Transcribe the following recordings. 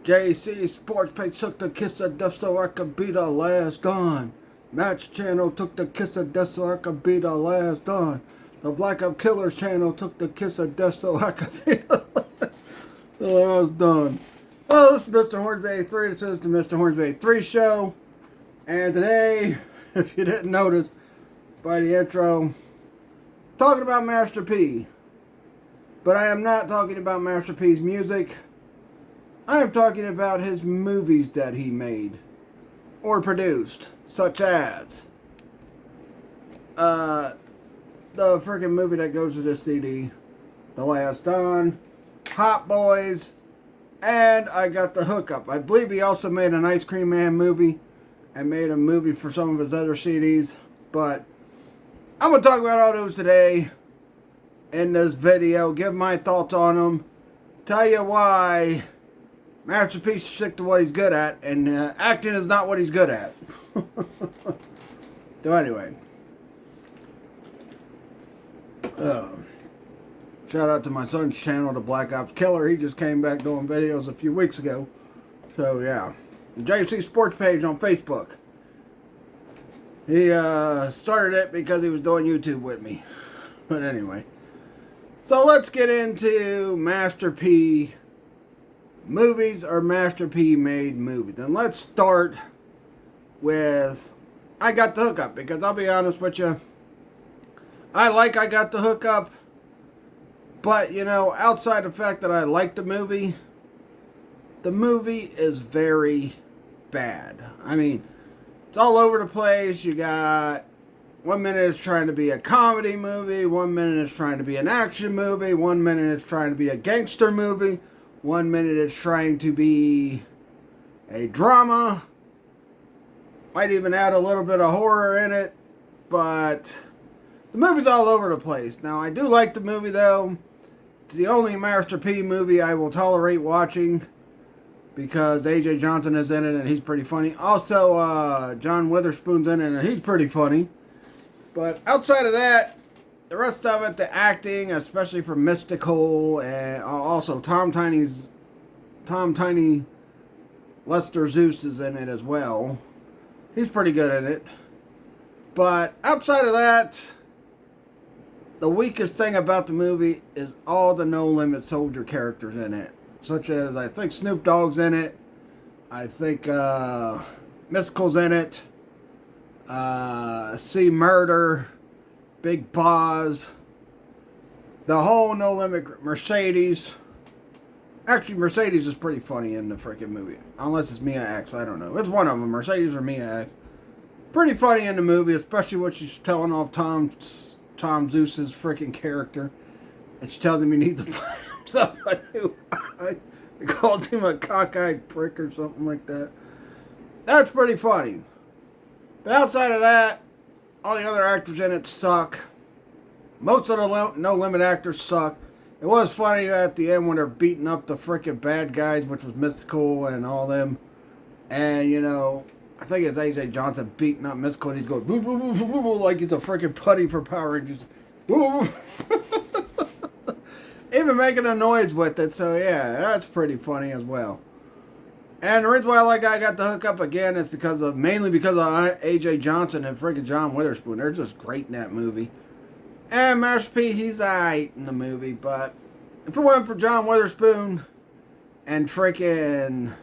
JC Sports Page took the kiss of death so I could be the last on. Match Channel took the kiss of death so I could be the last on. The Black Up Killers Channel took the kiss of death so I could be the last on. Well, this is Mr. Hornsby 83. This is the Mr. Hornsby 83 show. And today, if you didn't notice by the intro, talking about Master P. But I am not talking about Master P's music. I am talking about his movies that he made or produced, such as the freaking movie that goes with this CD, The Last Don, Hot Boys, and I Got the Hookup. I believe he also made an Ice Cream Man movie and made a movie for some of his other CDs, but I'm going to talk about all those today in this video, give my thoughts on them, tell you why Master P should stick to what he's good at, and acting is not what he's good at. So anyway, shout out to my son's channel, The Black Ops Killer. He just came back doing videos a few weeks ago. So yeah, the JC Sports Page on Facebook. He started it because he was doing YouTube with me. But anyway, so let's get into Master P movies or Master P made movies. And let's start with I Got the Hookup, because I'll be honest with you, I Got the Hookup, but you know, outside the fact that I like the movie is very bad. I mean, it's all over the place. You got 1 minute it's trying to be a comedy movie, 1 minute it's trying to be an action movie, 1 minute it's trying to be a gangster movie, 1 minute it's trying to be a drama. Might even add a little bit of horror in it. But the movie's all over the place. Now, I do like the movie, though. It's the only Master P movie I will tolerate watching, because A.J. Johnson is in it and he's pretty funny. Also, John Witherspoon's in it and he's pretty funny. But outside of that, the rest of it, the acting, especially for Mystical, and also Tom Tiny Lester Zeus is in it as well. He's pretty good in it. But outside of that, the weakest thing about the movie is all the No Limit Soldier characters in it. Such as, I think Snoop Dogg's in it. I think Mystical's in it. C Murder. Big Boz. The whole No Limit Mercedes. Actually, Mercedes is pretty funny in the freaking movie. Unless it's Mia X, I don't know. It's one of them, Mercedes or Mia X. Pretty funny in the movie, especially when she's telling off Tom Zeus's freaking character. And she tells him he needs to buy himself a new eye. They called him a cockeyed prick or something like that. That's pretty funny. But outside of that, all the other actors in it suck. Most of the No Limit actors suck. It was funny at the end when they're beating up the freaking bad guys, which was Mystical and all them. And, you know, I think it's A.J. Johnson beating up Mystical, and he's going boo, boo, boo, boo, boo, like he's a freaking putty for Power Rangers. Boo, boo, boo. Even making a noise with it, so yeah, that's pretty funny as well. And the reason why I Got the Hookup again is mainly because of A.J. Johnson and freaking John Witherspoon. They're just great in that movie. And Master P, he's alright in the movie, but if it wasn't for John Witherspoon and freaking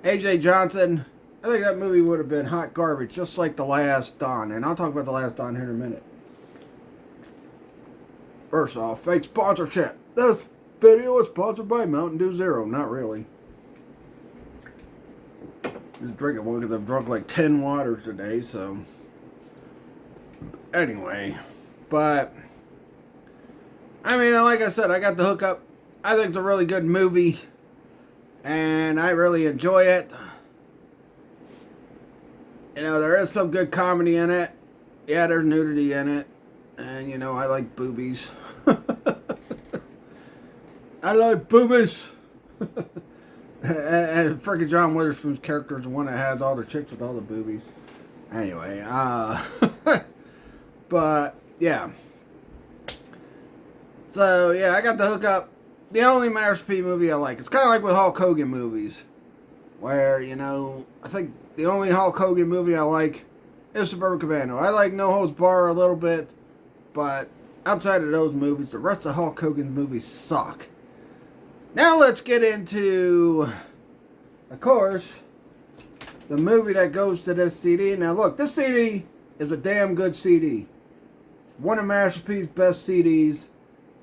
A.J. Johnson, I think that movie would have been hot garbage, just like The Last Don. And I'll talk about The Last Don here in a minute. First off, fake sponsorship. This video is sponsored by Mountain Dew Zero. Not really. Just drinking one because I've drunk like 10 waters today, so. Anyway. But, I mean, like I said, I Got the Hookup. I think it's a really good movie. And I really enjoy it. You know, there is some good comedy in it. Yeah, there's nudity in it. And, you know, I like boobies. I like boobies. and freaking John Witherspoon's character is the one that has all the chicks with all the boobies. Anyway, but, yeah. So, yeah, I Got the Hookup. the only masterpiece movie I like. It's kind of like with Hulk Hogan movies, where, you know, I think the only Hulk Hogan movie I like is Suburban Commando. I like No Holds Barred a little bit, but outside of those movies, the rest of Hulk Hogan's movies suck. Now let's get into, of course, the movie that goes to this CD. Now look, this CD is a damn good CD. One of Masterpiece's best CDs.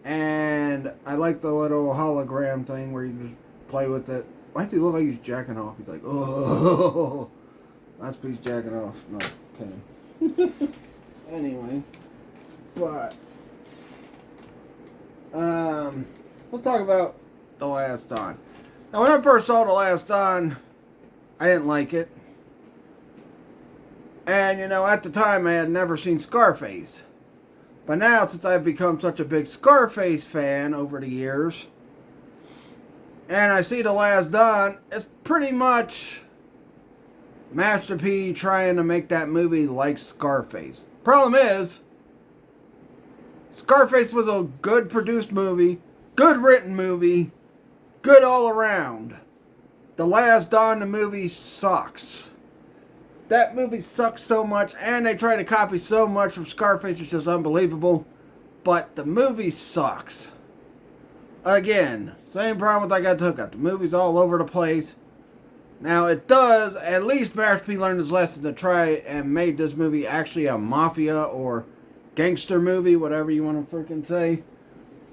And I like the little hologram thing where you just play with it. Why does he look like he's jacking off? He's like, oh, Masterpiece jacking off. No, kidding. Anyway, but we'll talk about The Last Don. Now, when I first saw The Last Don, I didn't like it. And, you know, at the time I had never seen Scarface. But now, since I've become such a big Scarface fan over the years, and I see The Last Don, it's pretty much Master P trying to make that movie like Scarface. Problem is, Scarface was a good produced movie, good written movie, good all around. The Last Don, the movie, sucks. That movie sucks so much, and they try to copy so much from Scarface, it's just unbelievable. But the movie sucks. Again, same problem with I Got the Hookup. The movie's all over the place. Now, it does, at least Master P learned his lesson to try and made this movie actually a mafia or gangster movie, whatever you want to freaking say.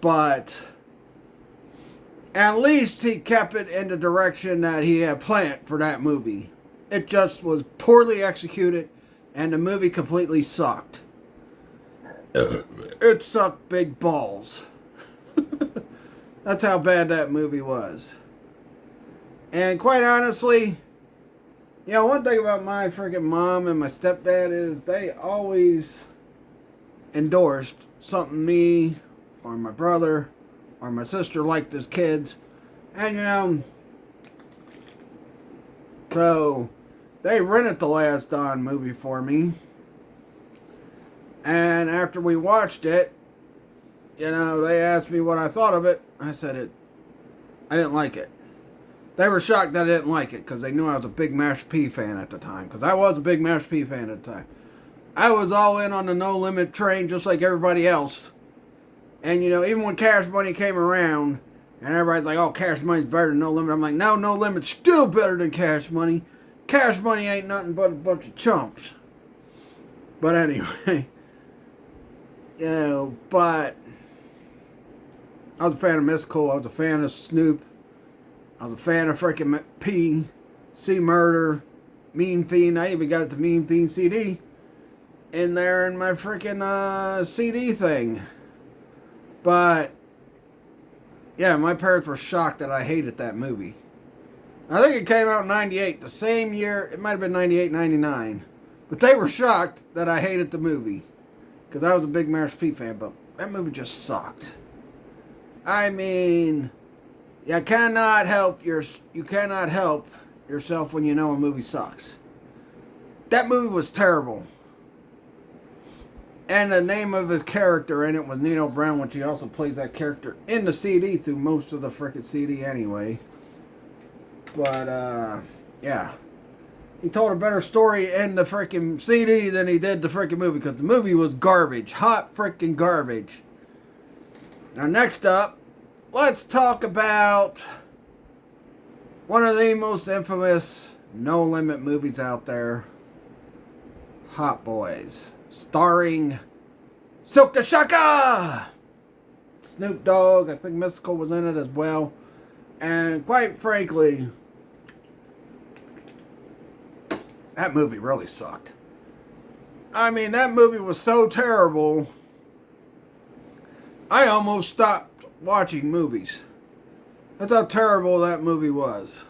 But at least he kept it in the direction that he had planned for that movie. It just was poorly executed, and the movie completely sucked. It sucked big balls. That's how bad that movie was. And quite honestly, you know, one thing about my freaking mom and my stepdad is they always endorsed something me or my brother or my sister liked as kids. And, you know, so they rented the Last Don movie for me. And after we watched it, you know, they asked me what I thought of it. I said I didn't like it. They were shocked that I didn't like it because they knew I was a big Master P fan at the time. Because I was a big Master P fan at the time. I was all in on the No Limit train just like everybody else. And, you know, even when Cash Money came around, and everybody's like, oh, Cash Money's better than No Limit. I'm like, no, No Limit's still better than Cash Money. Cash Money ain't nothing but a bunch of chumps. But anyway, you know, but I was a fan of Mystical. I was a fan of Snoop. I was a fan of freaking P, C Murder, Mean Fiend. I even got the Mean Fiend CD in there in my freaking CD thing. But yeah, my parents were shocked that I hated that movie. I think it came out in 98, the same year. It might have been 98, 99. But they were shocked that I hated the movie. Because I was a big Master P fan, but that movie just sucked. I mean, you cannot help yourself when you know a movie sucks. That movie was terrible. And the name of his character in it was Nino Brown, which he also plays that character in the CD through most of the frickin' CD anyway. But, yeah. He told a better story in the frickin' CD than he did the frickin' movie, because the movie was garbage. Hot frickin' garbage. Now, next up, let's talk about one of the most infamous No Limit movies out there, Hot Boys, starring Silk the Shaka! Snoop Dogg, I think Mystical was in it as well. And quite frankly, that movie really sucked. I mean, that movie was so terrible, I almost stopped watching movies. That's how terrible that movie was.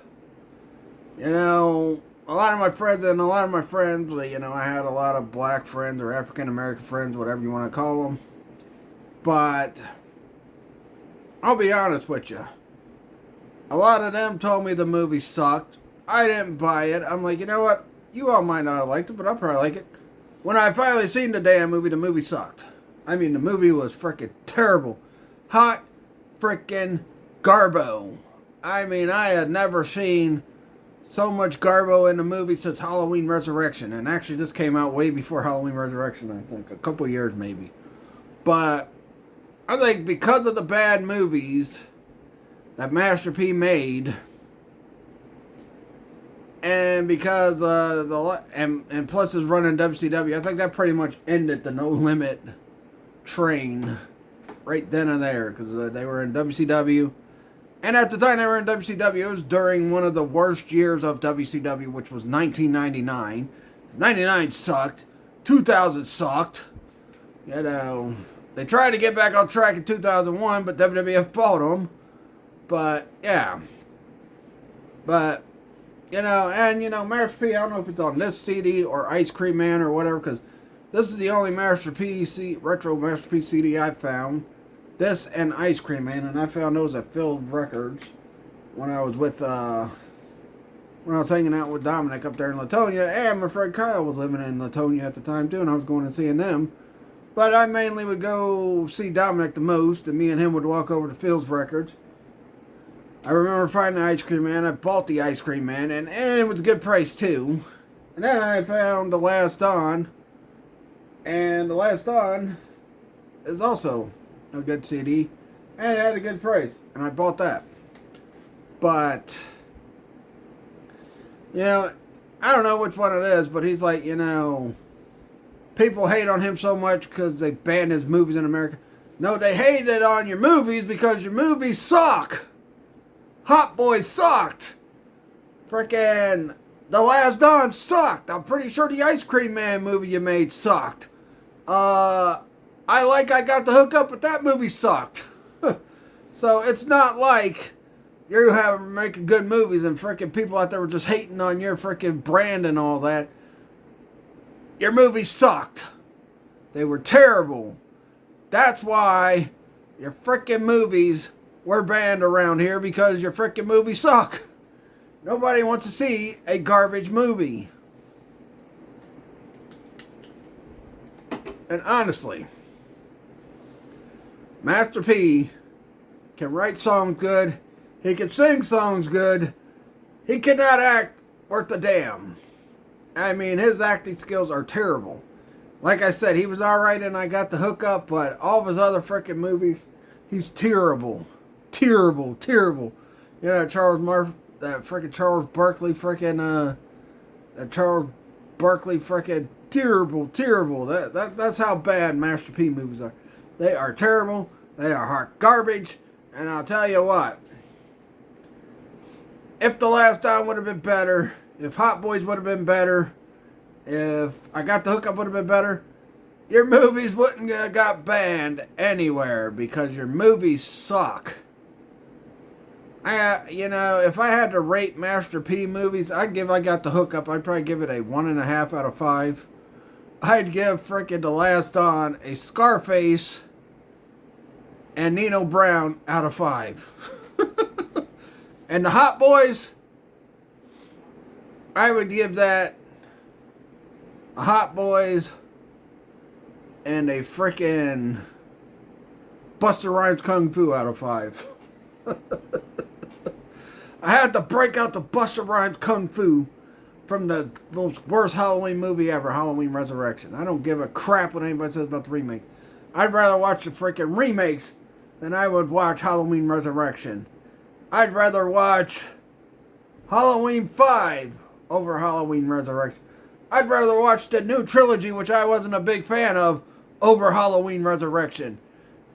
You know, a lot of my friends, you know, I had a lot of black friends or African American friends, whatever you want to call them. But I'll be honest with you. A lot of them told me the movie sucked. I didn't buy it. I'm like, you know what? You all might not have liked it, but I'll probably like it. When I finally seen the damn movie, the movie sucked. I mean, the movie was frickin' terrible. Hot frickin' Garbo. I mean, I had never seen so much Garbo in the movie since Halloween Resurrection. And actually, this came out way before Halloween Resurrection, I think. A couple years, maybe. But I think because of the bad movies that Master P made, and because and plus his run in WCW, I think that pretty much ended the No Limit train right then and there, because they were in WCW. And at the time they were in WCW, it was during one of the worst years of WCW, which was 1999. 99 sucked. 2000 sucked. You know, they tried to get back on track in 2001, but WWF bought them. But, yeah. But, Master P, I don't know if it's on this CD or Ice Cream Man or whatever, because this is the only Master P retro Master P CD I found. This and Ice Cream Man, and I found those at Field Records when I was hanging out with Dominic up there in Latonia, and my friend Kyle was living in Latonia at the time too, and I was going and seeing them. But I mainly would go see Dominic the most, and me and him would walk over to Fields Records. I remember finding the Ice Cream Man. I bought the Ice Cream Man, and it was a good price too. And then I found The Last Dawn, and The Last Dawn is also a good CD, and it had a good price, and I bought that. But, I don't know which one it is, but he's like, people hate on him so much because they banned his movies in America. No, they hated on your movies because your movies suck. Hot Boys sucked. Frickin' The Last Dawn sucked. I'm pretty sure the Ice Cream Man movie you made sucked. I Got the Hookup, but that movie sucked. So it's not like you're making good movies and freaking people out there were just hating on your freaking brand and all that. Your movies sucked. They were terrible. That's why your freaking movies were banned around here, because your freaking movies suck. Nobody wants to see a garbage movie. And honestly, Master P can write songs good. He can sing songs good. He cannot act worth a damn. I mean, his acting skills are terrible. Like I said, he was alright and I Got the Hookup, but all of his other freaking movies, he's terrible. Terrible, terrible. That Charles Barkley freaking terrible, terrible. That's how bad Master P movies are. They are terrible. They are hot garbage. And I'll tell you what. If The Last Dawn would have been better, if Hot Boys would have been better, if I Got the Hookup would have been better, your movies wouldn't have got banned anywhere, because your movies suck. If I had to rate Master P movies, I'd give I Got the Hookup, I'd probably give it a 1.5 out of 5. I'd give frickin' The Last Dawn a Scarface and Nino Brown out of 5. And the Hot Boys, I would give that a Hot Boys and a frickin' Busta Rhymes Kung Fu out of 5. I had to break out the Busta Rhymes Kung Fu from the most worst Halloween movie ever, Halloween Resurrection. I don't give a crap what anybody says about the remakes. I'd rather watch the freaking remakes than I would watch Halloween Resurrection. I'd rather watch Halloween 5 over Halloween Resurrection. I'd rather watch the new trilogy, which I wasn't a big fan of, over Halloween Resurrection.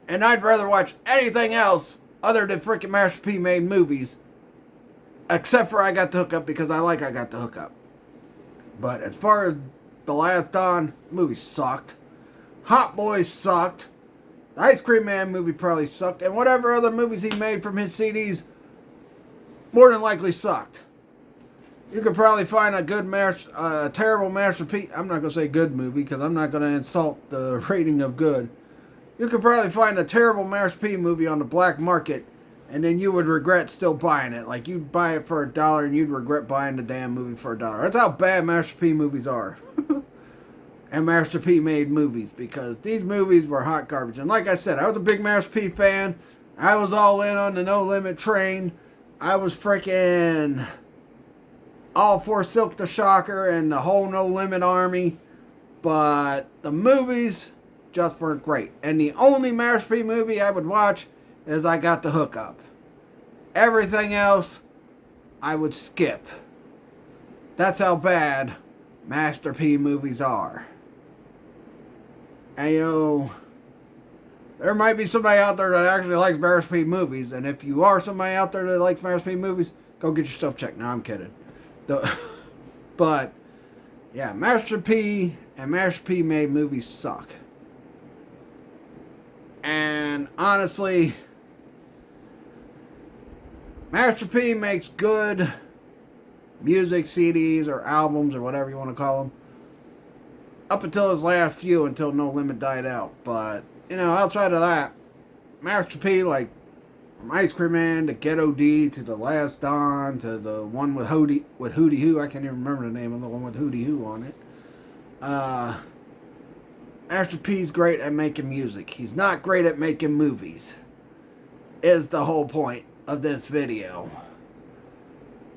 And I'd rather watch anything else other than freaking Master P made movies, except for I Got the Hookup, because I Got the Hookup. But as far as The Last Dawn, movie sucked. Hot Boys sucked. The Ice Cream Man movie probably sucked. And whatever other movies he made from his CDs more than likely sucked. You could probably find a terrible Master P. I'm not going to say good movie, because I'm not going to insult the rating of good. You could probably find a terrible Master P movie on the black market, and then you would regret still buying it. Like, you'd buy it for $1 and you'd regret buying the damn movie for $1. That's how bad Master P movies are. And Master P made movies, because these movies were hot garbage. And like I said, I was a big Master P fan. I was all in on the No Limit train. I was freaking all for Silk the Shocker and the whole No Limit army. But the movies just weren't great. And the only Master P movie I would watch is I Got the Hookup. Everything else, I would skip. That's how bad Master P movies are. And there might be somebody out there that actually likes Master P movies. And if you are somebody out there that likes Master P movies, go get yourself checked. No, I'm kidding. But, yeah, Master P and Master P made movies suck. And honestly, Master P makes good music CDs or albums or whatever you want to call them. Up until his last few, until No Limit died out. But, outside of that, Master P, like, from Ice Cream Man to Ghetto D to The Last Don to the one with Hootie Hoo. I can't even remember the name of the one with Hootie Hoo on it. Master P's great at making music. He's not great at making movies. Is the whole point of this video.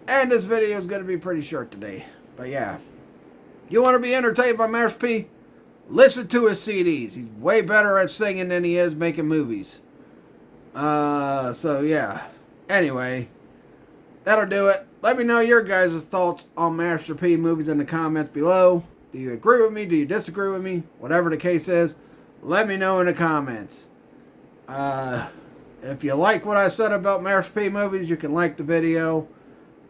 And this video is going to be pretty short today. But yeah. You want to be entertained by Master P? Listen to his CDs. He's way better at singing than he is making movies. So yeah. Anyway, that'll do it. Let me know your guys' thoughts on Master P movies in the comments below. Do you agree with me? Do you disagree with me? Whatever the case is, let me know in the comments. If you like what I said about Master P movies, you can like the video.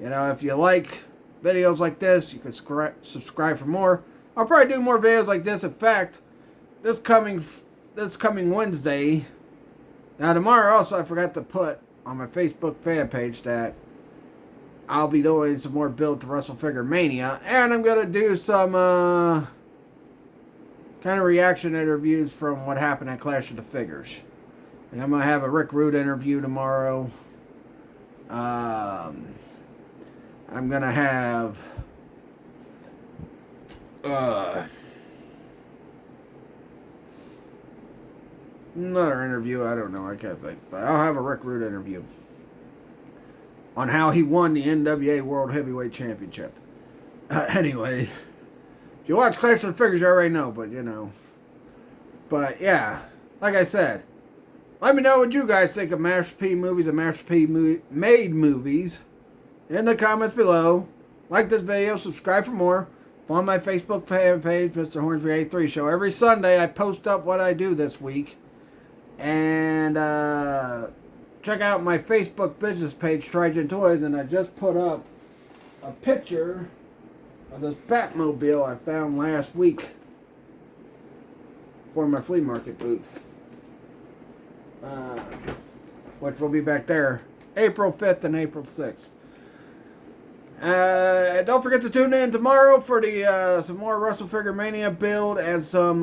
If you like videos like this, you can subscribe for more. I'll probably do more videos like this. In fact, this coming Wednesday. Now tomorrow also, I forgot to put on my Facebook fan page that I'll be doing some more Build to Wrestle Figure Mania. And I'm going to do some kind of reaction interviews from what happened at Clash of the Figures. And I'm going to have a Rick Rude interview tomorrow. I'm going to have another interview. I don't know. I can't think. But I'll have a Rick Rude interview on how he won the NWA World Heavyweight Championship. Anyway, if you watch Clash of the Figures, you already know. But yeah, like I said, let me know what you guys think of Master P movies and Master P made movies in the comments below. Like this video, subscribe for more. Follow my Facebook fan page, Mr. Hornsby83 Show. Every Sunday I post up what I do this week. And check out my Facebook business page, Trigen Toys. And I just put up a picture of this Batmobile I found last week for my flea market booth. Which will be back there April 5th and April 6th. Don't forget to tune in tomorrow for the some more Wrestle Figure Mania build and some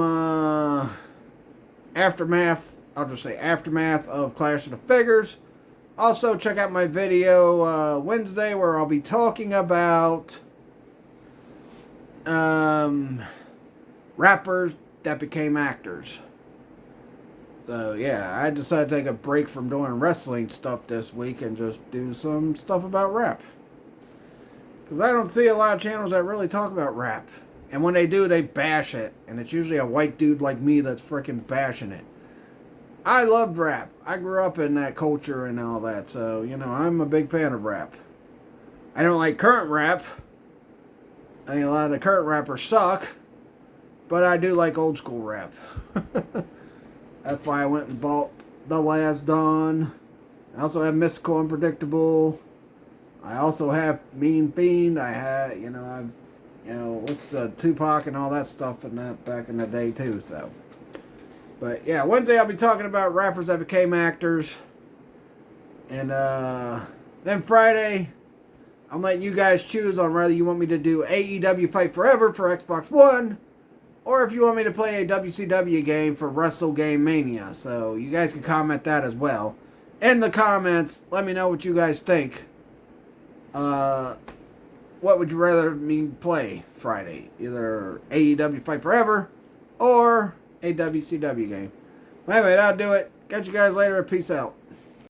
aftermath. I'll just say aftermath of Clash of the Figures. Also, check out my video Wednesday where I'll be talking about rappers that became actors. So yeah, I decided to take a break from doing wrestling stuff this week and just do some stuff about rap. Because I don't see a lot of channels that really talk about rap. And when they do, they bash it. And it's usually a white dude like me that's freaking bashing it. I love rap. I grew up in that culture and all that. So, I'm a big fan of rap. I don't like current rap. I think a lot of the current rappers suck. But I do like old school rap. That's why I went and bought The Last Don. I also have Mystical Unpredictable. I also have Mean Fiend. I had, what's the Tupac and all that stuff in that back in the day too. So, but yeah, Wednesday I'll be talking about rappers that became actors, and then Friday I'm letting you guys choose on whether you want me to do AEW Fight Forever for Xbox One, or if you want me to play a WCW game for Wrestle Game Mania. So you guys can comment that as well in the comments. Let me know what you guys think. What would you rather me play Friday? Either AEW Fight Forever or a WCW game. Well, anyway, that'll do it. Catch you guys later. Peace out.